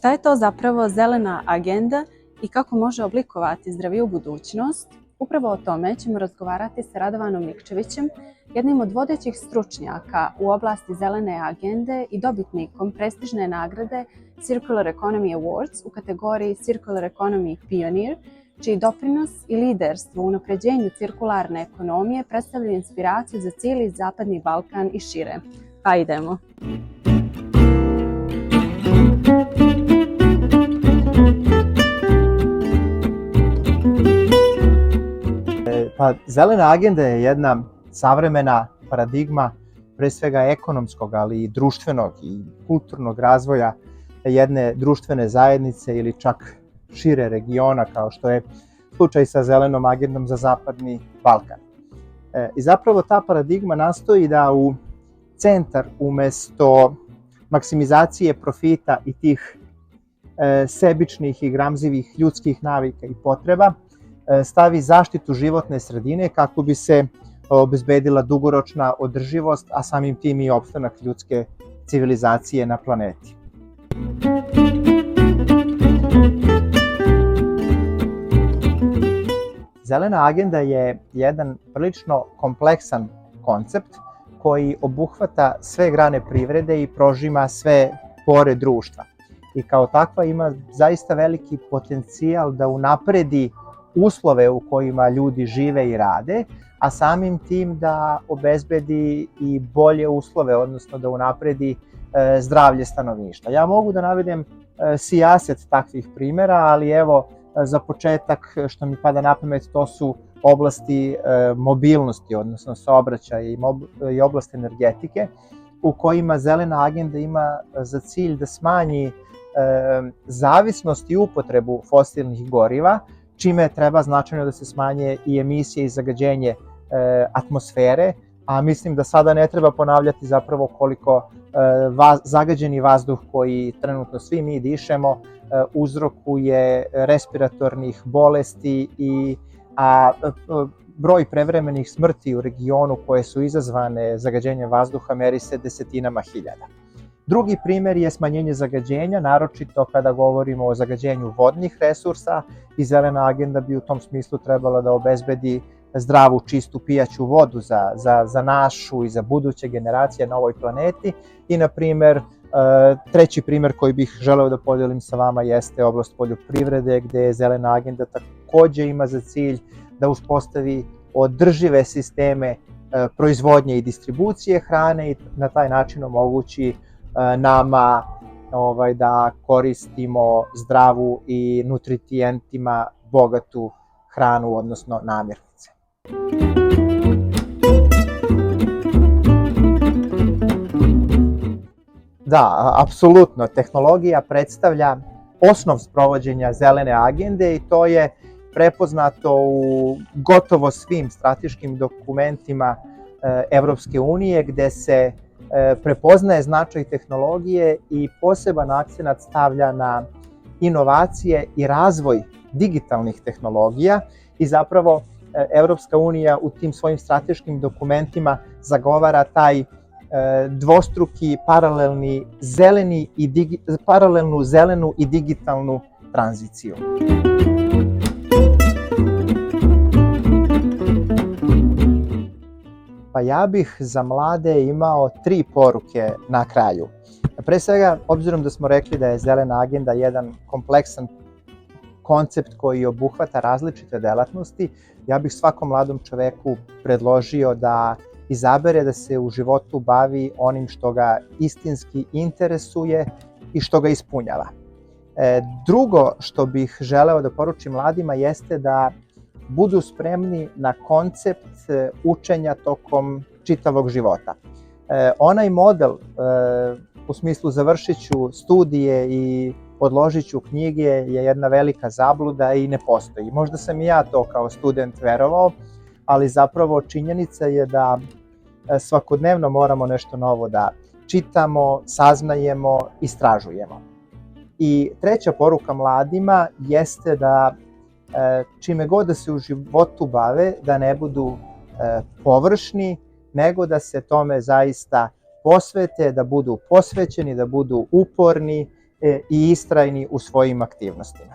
Šta je to zapravo zelena agenda i kako može oblikovati zdraviju budućnost? Upravo o tome ćemo razgovarati sa Radovanom Nikčevićem, jednim od vodećih stručnjaka u oblasti zelene agende i dobitnikom prestižne nagrade Circular Economy Awards u kategoriji Circular Economy Pioneer, čiji doprinos i liderstvo u unapređenju cirkularne ekonomije predstavljaju inspiraciju za cijeli Zapadni Balkan i šire. Pa idemo! Pa, zelena agenda je jedna savremena paradigma, pre svega ekonomskog, ali i društvenog i kulturnog razvoja jedne društvene zajednice ili čak šire regiona, kao što je slučaj sa zelenom agendom za Zapadni Balkan. I zapravo ta paradigma nastoji da u centar, umesto maksimizacije profita i tih sebičnih i gramzivih ljudskih navika i potreba, stavi zaštitu životne sredine kako bi se obezbedila dugoročna održivost, a samim tim i opstanak ljudske civilizacije na planeti. Zelena agenda je jedan prilično kompleksan koncept koji obuhvata sve grane privrede i prožima sve pore društva. I kao takva ima zaista veliki potencijal da unapredi uslove u kojima ljudi žive i rade, a samim tim da obezbedi i bolje uslove, odnosno da unapredi zdravlje stanovništva. Ja mogu da navedem sijaset takvih primera, ali evo za početak što mi pada na pamet to su oblasti mobilnosti, odnosno saobraćaja i oblast energetike, u kojima zelena agenda ima za cilj da smanji zavisnost i upotrebu fosilnih goriva, čime treba značajno da se smanje i emisije i zagađenje atmosfere, a mislim da sada ne treba ponavljati zapravo koliko zagađeni vazduh koji trenutno svi mi dišemo uzrokuje respiratornih bolesti a broj prevremenih smrti u regionu koje su izazvane zagađenjem vazduha meri se desetinama hiljada. Drugi primer je smanjenje zagađenja, naročito kada govorimo o zagađenju vodnih resursa, i zelena agenda bi u tom smislu trebala da obezbedi zdravu, čistu pijaću vodu za našu i za buduće generacije na ovoj planeti. I na primer, treći primer koji bih želeo da podelim sa vama jeste oblast poljoprivrede, gde zelena agenda takođe ima za cilj da uspostavi održive sisteme proizvodnje i distribucije hrane i na taj način omogući nama da koristimo zdravu i nutritijentima bogatu hranu, odnosno namirnice. Da, apsolutno, tehnologija predstavlja osnov sprovođenja zelene agende i to je prepoznato u gotovo svim strateškim dokumentima Evropske unije, gde se prepoznaje značaj tehnologije i poseban akcenat stavlja na inovacije i razvoj digitalnih tehnologija i zapravo Evropska unija u tim svojim strateškim dokumentima zagovara taj dvostruki paralelnu zelenu i digitalnu tranziciju. Pa ja bih za mlade imao 3 poruke na kraju. Pre svega, obzirom da smo rekli da je zelena agenda jedan kompleksan koncept koji obuhvata različite delatnosti, ja bih svakom mladom čoveku predložio da izabere da se u životu bavi onim što ga istinski interesuje i što ga ispunjava. Drugo što bih želeo da poručim mladima jeste da budu spremni na koncept učenja tokom čitavog života. Onaj model u smislu završit ću studije i odložit ću knjige je jedna velika zabluda i ne postoji. Možda sam i ja to kao student verovao, ali zapravo činjenica je da svakodnevno moramo nešto novo da čitamo, saznajemo, istražujemo. I treća poruka mladima jeste da čime god da se u životu bave, da ne budu površni, nego da se tome zaista posvete, da budu posvećeni, da budu uporni i istrajni u svojim aktivnostima.